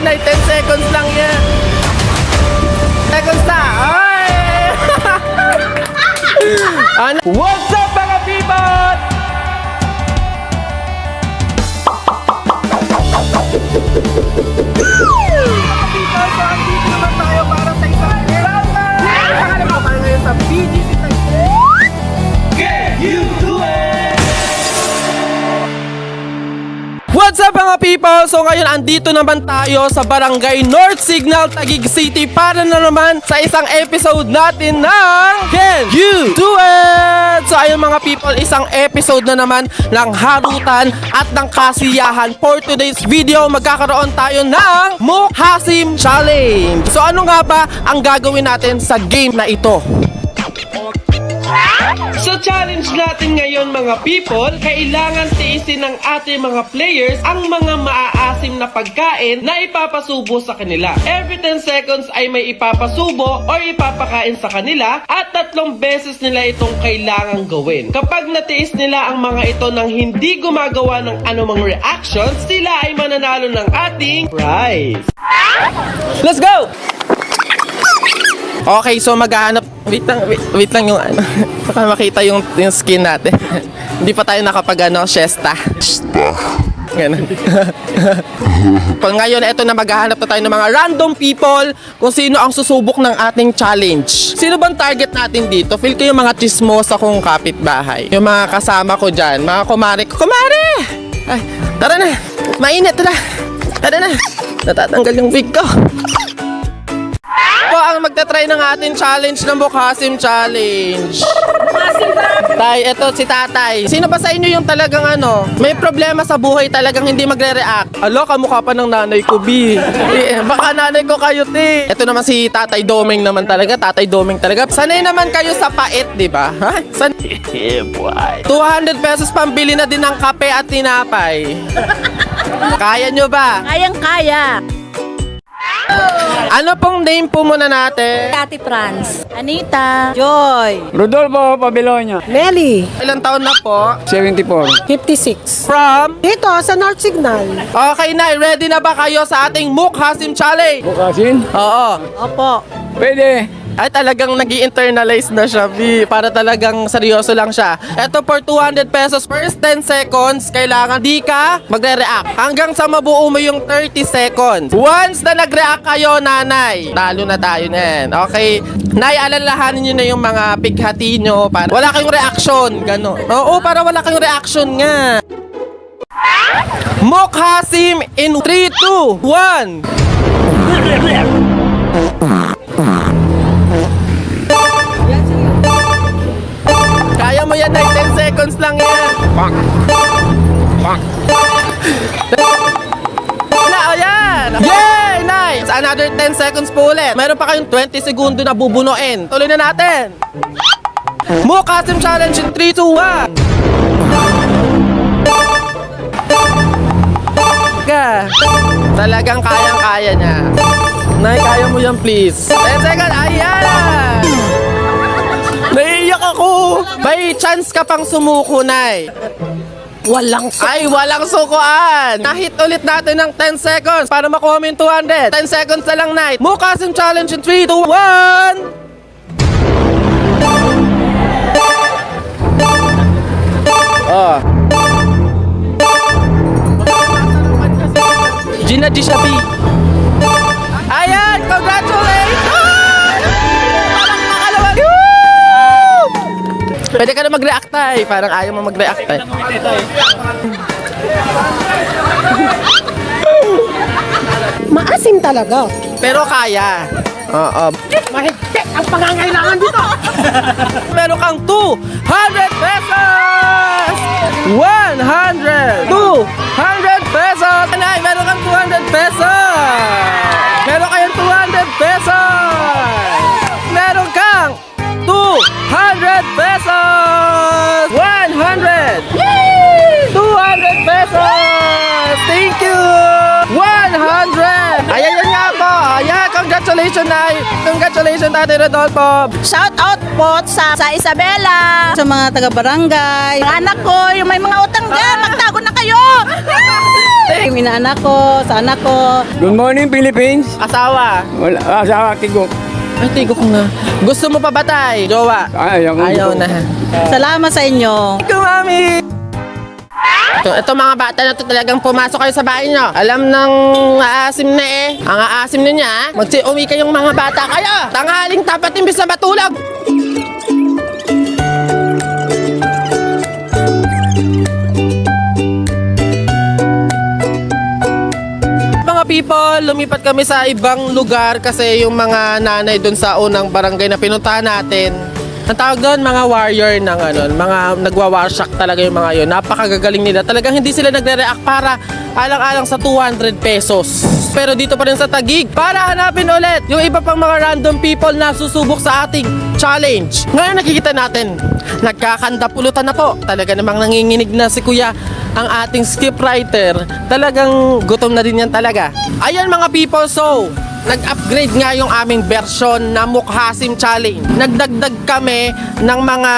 yan ay 10 seconds lang yan. Seconds na. Ay! Ano? What's up mga people? So, andito naman tayo para sa isang round na nakakalaman ko tayo ngayon sa BGC Taguig. Can you do it? What's up mga people? So ngayon andito naman tayo sa Barangay North Signal, Taguig City para na naman sa isang episode natin ng Can You Do It? So ayun mga people, isang episode na naman ng harutan at ng kasiyahan. For today's video, magkakaroon tayo ng Mukhasim Challenge. So ano nga ba ang gagawin natin sa game na ito? Sa challenge natin ngayon mga people, kailangan tiisin ng ating mga players ang mga maaasim na pagkain na ipapasubo sa kanila. Every 10 seconds ay may ipapasubo or ipapakain sa kanila at 3 beses nila itong kailangan gawin. Kapag natiis nila ang mga ito nang hindi gumagawa ng anumang reactions, sila ay mananalo ng ating prize. Let's go! Okay, so maghahanap. Wait lang yung ano. Baka makita yung skin natin. Hindi pa tayo nakapag siesta. Ganun. Kung ngayon, eto na maghahanap na tayo ng mga random people kung sino ang susubok ng ating challenge. Sino bang target natin dito? Feel ko yung mga chismosa kong kapitbahay. Yung mga kasama ko dyan. Mga kumare ko. Kumare! Ay, tara na. Mainit, tara. Tara na. Natatanggal yung wig ko. Po ang magta-try ng ating challenge ng Mukhasim Challenge. Tay, eto si tatay. Sino ba sa inyo yung talagang may problema sa buhay talagang hindi magre-react? Alo, kamukha pa ng nanay ko, B. Baka nanay ko kayo, te. Eto naman si Tatay Doming naman talaga. Tatay Doming talaga. Sanay naman kayo sa pait, di ba? Ha? 200 pesos pambili na din ng kape at tinapay. Kaya nyo ba? Kayang-kaya. Ano pong name po muna natin? Ate Franz. Anita. Joy. Rodolfo Pabelonia, Melly, Ilang taon na po? 74. 56. From? Dito, sa North Signal. Okay na, ready na ba kayo sa ating Mukhasim Challenge? Bukasin? Oo. Opo. Pwede. Ay talagang nag-i-internalize na siya, B. Para talagang seryoso lang siya. Ito for 200 pesos, first 10 seconds, kailangan di ka magre-react. Hanggang sa mabuo mo yung 30 seconds. Once na nag-react kayo, nanay, talo na tayo na. Okay? Nay, alalahanin nyo na yung mga pighati nyo para wala kayong reaction. Gano'n. Oo, para wala kayong reaction nga. Mukhasim in 3, 2, 1. Kaya mo yan, Nay. 10 seconds lang yan. Na, o yan. Yay, nice. Another 10 seconds po ulit. Meron pa kayong 20 segundo na bubunuin. Tuloy na natin. Mukhasim Challenge in 3, 2, 1. Talagang kayang-kaya niya. Nay, kaya mo yan, please. 10 seconds. Ayan. Naiiyak ako. May chance ka pang sumuko, Nay. Walang Ay, walang sukuan. Nahit ulit natin ng 10 seconds para makuha mo yung 200. 10 seconds na lang, Nay. Mukhasim Challenge in 3, 2, 1. Oh. Gina Dishabi. Ayan, congratulations! Pwede ka na mag-react, Tay. Parang ayaw mo mag-react, Tay. maasim talaga. Pero kaya. Oo. Mahigpit ang pangangailangan dito. Meron kang 200 pesos! 100! 200 pesos! Nay, meron kang 200 pesos! Meron kayong 200 pesos! Meron kang 200 pesos! 100! Yay! 200 pesos! Thank you! 100! Ayan yun nga po! Ayan, congratulations, Nay! Congratulations, Tatay Rodolfo! Shout out po sa Isabela, sa mga taga-barangay, mga anak ko, yung may mga utang dyan, magtago na kayo! yung inaanak ko, sa anak ko. Good morning, Philippines. Asawa. Wala, asawa, tigok. Ay, tigok na. Gusto mo pa ba, tay? Jowa? Ayaw na. Salamat sa inyo. Thank you, mami! Ito mga bata na to talagang pumasok kayo sa bahay nyo. Alam ng aasim na eh. Ang aasim na niya, magsi-uwi kayong mga bata kayo. Tanghaling tapat imbis na matulog. Mga people, lumipat kami sa ibang lugar kasi yung mga nanay doon sa unang barangay na pinuntahan natin, ang tawag doon, mga warrior ng ano, mga nagwa-warshak talaga yung mga yun. Napakagagaling nila. Talagang hindi sila nagre-react para alang-alang sa 200 pesos. Pero dito pa rin sa Taguig, para hanapin ulit yung iba pang mga random people na susubok sa ating challenge. Ngayon nakikita natin, nagkakandapulutan na po. Talaga namang nanginginig na si Kuya, ang ating scriptwriter. Talagang gutom na din yan talaga. Ayan mga people, so nag-upgrade nga yung aming version na Mukhasim Challenge. Nagdagdag kami ng mga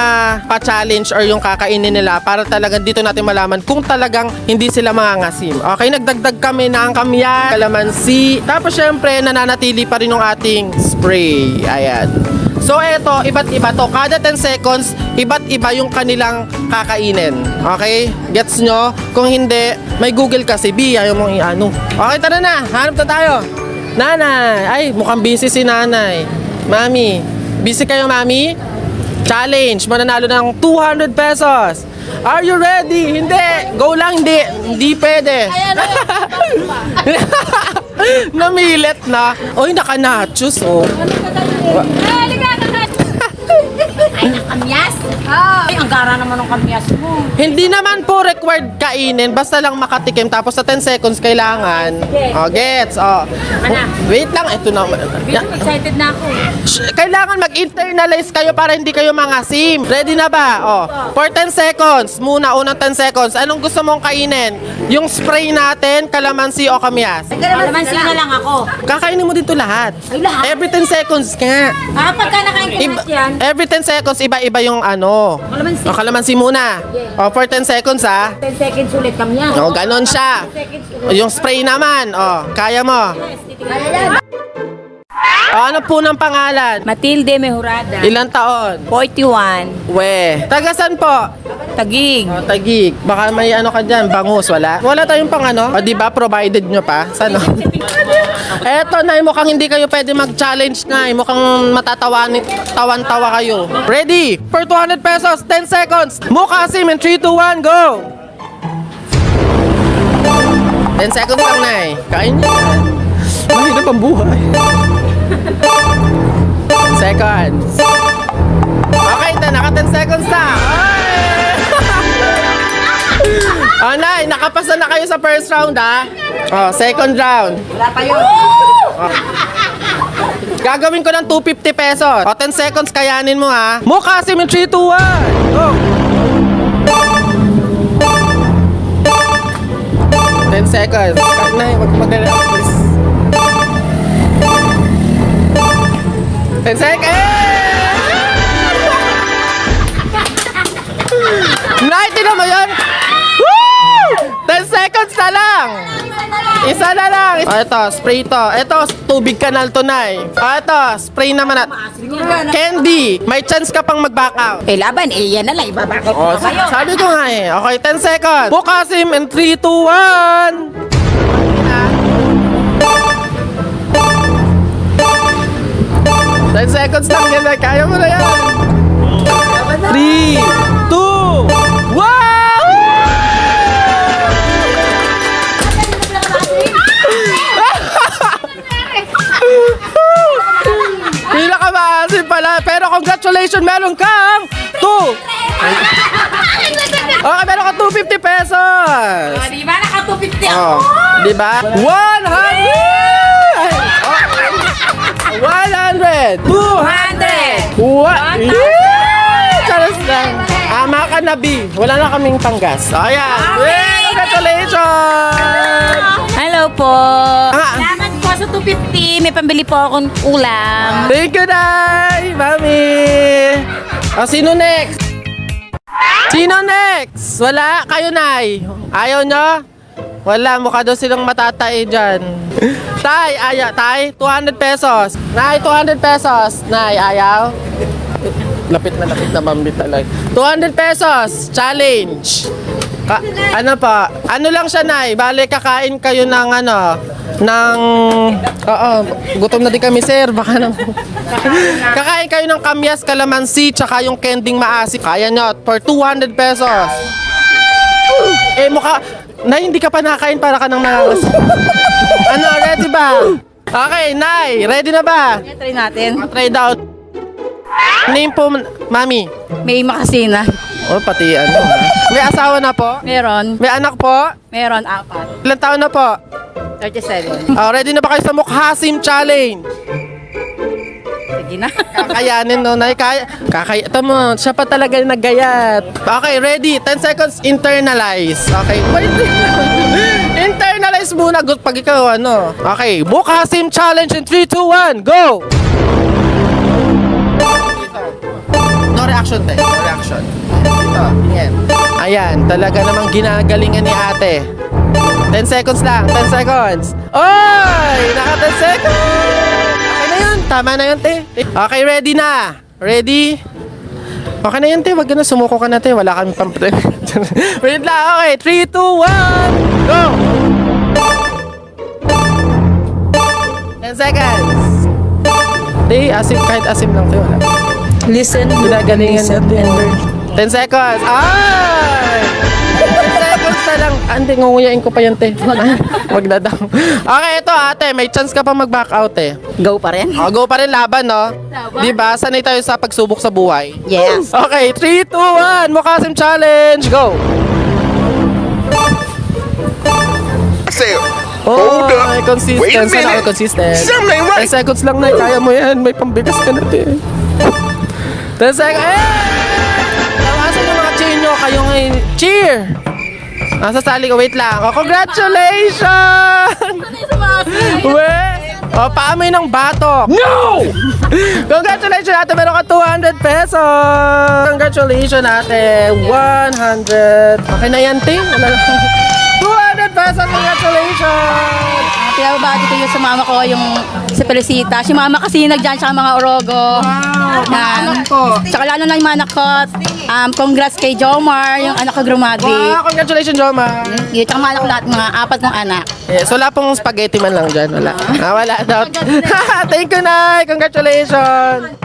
pa-challenge or yung kakainin nila para talagang dito natin malaman kung talagang hindi sila mangangasim. Okay, nagdagdag kami ng kamyan, kalamansi, tapos syempre nananatili pa rin yung ating spray. Ayan. So eto, iba't iba to. Kada 10 seconds, iba't iba yung kanilang kakainin. Okay? Gets nyo? Kung hindi, may Google kasi, ayaw mong i-ano. Okay, tara na. Hanap na tayo. Nanay. Ay, mukhang busy si nanay. Mami. Busy kayo, mami? Challenge. Mananalo ng 200 pesos. Are you ready? Hindi. Go lang, hindi. Hindi pwede. Namilit na. Oy, naka-nachos, oh. Ay, ng kamyas? Ay, ang gara naman ng kamyas mo. Hindi naman po required kainin, basta lang makatikim. Tapos sa 10 seconds kailangan. Oh, gets. Oh. Wait lang, ito na. Excited na ako. Kailangan mag-internalize kayo para hindi kayo mangasim. Ready na ba? Oh. For 10 seconds, muna, unang 10 seconds. Anong gusto mong kainin? Yung spray natin, kalamansi o kamyas? Kalamansi na lang ako. Kakainin mo dito lahat. Ay, lahat? Every 10 seconds nga. Pagka nakain ka lahat yan, Every 10 seconds, iba-iba yung ano. Kalamansi. O, kalamansi muna. O, for 10 seconds ha. 10 seconds ulit kamyas. O, ganon siya. 10 seconds O, yung spray naman. O, kaya mo. Kaya yan. O, ano po ng pangalan? Matilde Mejorada. Ilang taon? 41. We. Tagasan po? Tagig. O, Taguig. Baka may ano ka dyan, bangus, wala? Wala tayong pang ano? O, diba, provided nyo pa? Saan? Eto na, mukhang hindi kayo pwede mag-challenge na. Mukhang tawan-tawa kayo. Ready? For 200 pesos, 10 seconds. Mukhasim in 3, 2, 1, go! 10 seconds lang na eh. Kain niya. Mahirap ang buhay. 10 seconds. Okay, naka 10 seconds na. Oh, Nay, nakapasa na kayo sa first round, ha? Oh, second round. Wala pa yun. Gagawin ko ng 250 pesos. O, 10 seconds, kayanin mo, ha? Mukhasim in 3, 2, 1. Go! 10 seconds. Nay, wag mag-alala, please. 10 seconds! Nay, tinan mo yun? Woo! 10 seconds na lang! Isa na lang! O, ito, spray to. Ito, tubig kanal to, Nay. O, ito, spray naman at candy. May chance ka pang mag-back out. Eh, laban. Eh, yan na lang. Ibabakot O, ko kayo. sabi ko nga eh. Okay, 10 seconds. Mukhasim in 3, 2, 1. 10 seconds lang yan. Kaya mo na yan. 3, 2, 1! Pinakamaasin pala. Pero congratulations, meron kang 2. Okay, meron kang 250 pesos. Di ba? Naka-250 ako. Oh, di ba? 100! 100! 200! 100! What? Charas lang. Ama ka na, B. Wala na kaming panggas. O, ayan. Okay. Congratulations! Hello po. Ah. Salamat po sa 250. May pambili po akong ulam. Thank you, Day! Mami! O, sino next? Sino next? Wala? Kayo, Nay. Ayaw nyo? Wala, mukha daw silang matatay dyan. Tay, tay, 200 pesos. Nay, 200 pesos. Nay, ayaw? Lapit na mambit talaga. 200 pesos, challenge. Ano pa? Ano lang siya, Nay? Bale, kakain kayo ng Oo, gutom na din kami, sir. Baka naman. Kakain kayo ng kamyas, kalamansi, tsaka yung kending maasim. Kaya nyo, for 200 pesos. Eh, mukha... Nay, hindi ka pa nakain para ka nang nangangas. Ano, ready ba? Okay, Nay, ready na ba? Try natin. Try daw. Name po, Mami. May makasina. Oh, pati ano. May asawa na po? Meron. May anak po? Meron 4. Ilang taon na po? 37. Oh, ready na ba kayo sa Mukhasim Challenge? Sige na. Kakayanin, no? Nay, ito mo, siya pa talaga yung naggayat. Okay, ready? 10 seconds, internalize. Okay, wait. Internalize muna, pag ikaw, ano. Okay, Mukhasim Challenge in 3, 2, 1, go! No reaction, te. No reaction. Dito, tingin. Ayan, talaga namang ginagalingan ni ate. 10 seconds lang, 10 seconds. Oy! Naka 10 seconds! Okay na yun, tama na yun, te. Okay, ready na. Ready? Okay na yun, te. Wag ka na, sumuko ka na, te. Wala kami pang... Wait lang, okay. 3, 2, 1, go! 10 seconds. Te, asim, kahit asim lang, te. Wala. Listen. Ginagalingan natin. 10 seconds. Ay! 10 seconds na lang. Hindi, ngunguyain ko pa yan, te. Wag na daw. Okay, ito ate. May chance ka pa mag-back out, eh. Go pa rin? O, go pa rin laban, no? Diba? Sanay tayo sa pagsubok sa buhay. Yes. Okay, 3, 2, 1. Mukhasim Challenge. Go! Oh, Hold up. may consistency. Wait a minute. Sana ako consistent. Something ain't right. 10 seconds lang na. Kaya mo yan. May pambigas ka natin. 10 seconds. Eh! Tawasan yung mga cheer nyo. Kayo ngayon. Cheer! Nasa sali ka. Wait lang. Oh, congratulations! Wait! Oh, paamoy ng batok. No! Congratulations ate. Meron ka 200 pesos. Congratulations ate. 100. Okay na yan, ting. 200 pesos. Congratulations! Pinababati ko yung sa mama ko, yung sa Felicita. Si mama kasi nagdyan sa mga orogo. anak ko. Tsaka lalo na yung mga anak ko. Congrats kay Jomar, yung anak ko graduate. Wow, congratulations, Joma. Yung tsaka mga anak ko lahat, mga 4 kong anak. Yes, wala pong spaghetti man lang dyan. Wala. Wala daw. Thank you, Nay. Congratulations.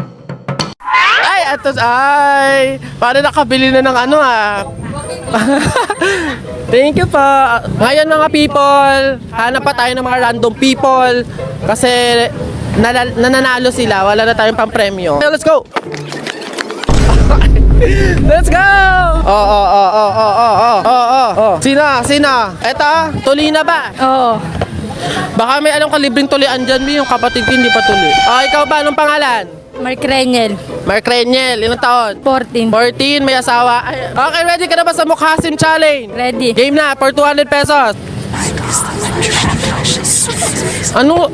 Ay, atos, ay. Paano nakabili na ng ano, Thank you po. Ngayon mga people, hanap pa tayo ng mga random people kasi nananalo sila. Wala na tayong pang-premyo. Okay, let's go! Let's go! Oh. Sino? Eto, tuli na ba? Oo. Baka may alam ka libreng tulian dyan, yung kapatid ko hindi pa tuli. Ikaw ba? Anong pangalan? Mark Reniel, Mark Reniel, ilang taon? 14. 14, may asawa. Ay, okay, ready ka na ba sa Mukhasim Challenge? Ready. Game na, for 200 pesos. Ano?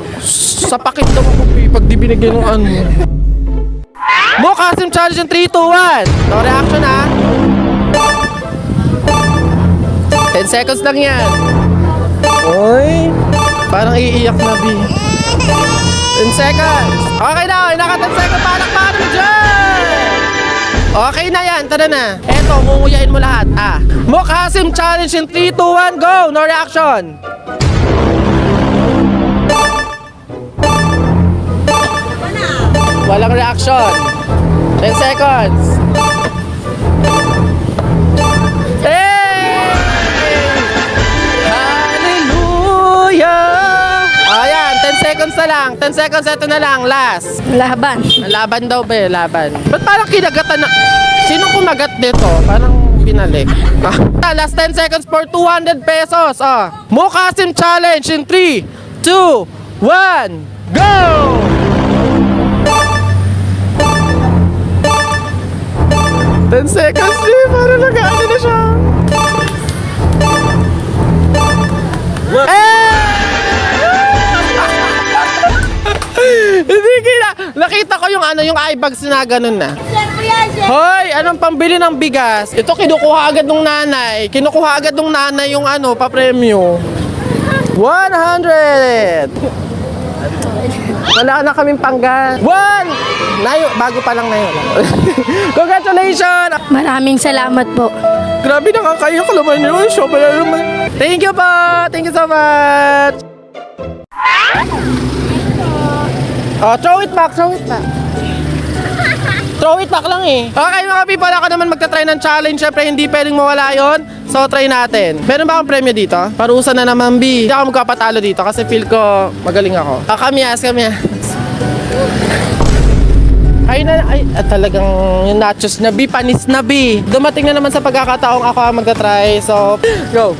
Sa pakit daw ako, pag di binigyan ng ano. Mukhasim Challenge in 3, 2, 1. No reaction, 10 seconds lang yan. Oy, parang iiyak na, B. 10 seconds. Okay na, naka 10 seconds. Palakpakan mo dyan. Okay na yan, tara na. Eto, ngunguyain mo lahat. Mukhasim Challenge in 3, 2, 1, go! No reaction. Walang reaction. 10 seconds. Hey! Hallelujah! Ayan, 10 seconds na lang. 10 seconds, ito na lang. Last. Laban. Laban daw ba laban? Ba't parang kinagatan na... Sino kumagat dito? Parang pinalik. Last 10 seconds for 200 pesos. Mukhasim Challenge in 3, 2, 1, go! Ten seconds, parang nag-ano na siya. Hindi nakita ko yung yung eye bags na ganun na. Hoy, anong pambili ng bigas? Ito kinukuha agad ng nanay. Kinukuha agad ng nanay yung ano, pa-premyo. 100! Wala na kaming panggan. 1! Nayo, bago pa lang na yun. Congratulations! Maraming salamat po. Grabe, nakakaya ka naman yun. Sobra naman. Thank you po! Thank you so much! Oh, throw it back, throw it back. Throw it back lang eh. Okay mga people, ako naman magta-try ng challenge. Siyempre, hindi pwedeng mawala yon. So, try natin. Meron ba akong premyo dito? Parusa na naman, B. Hindi ako magkapatalo dito kasi feel ko magaling ako. Kamyas, kamyas. Ay na, ay, talagang yung nachos na B, panis na B. Dumating na naman sa pagkakataong ako ang magta-try. So, go.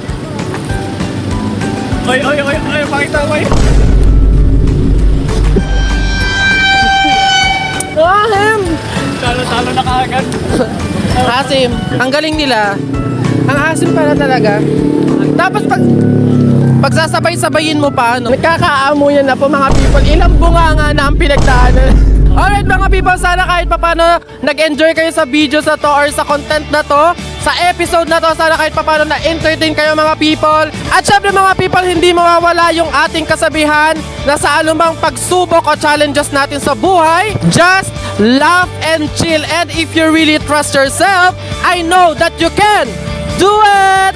Oy, pakita ko Ahem! Talo na kaagad. Asim. Ang galing nila. Ang asim pala talaga. Tapos pagsasabay-sabayin mo pa, no? Nagkakaamo yan na po mga people. Ilang bunganga na ang pinagdaanan. Alright mga people, sana kahit papano nag-enjoy kayo sa videos na to or sa content na to, sa episode na to, sana kahit papano na-entertain kayo mga people. At syempre mga people, hindi mawawala yung ating kasabihan na sa anumang pagsubok o challenges natin sa buhay, just laugh and chill. And if you really trust yourself, I know that you can do it!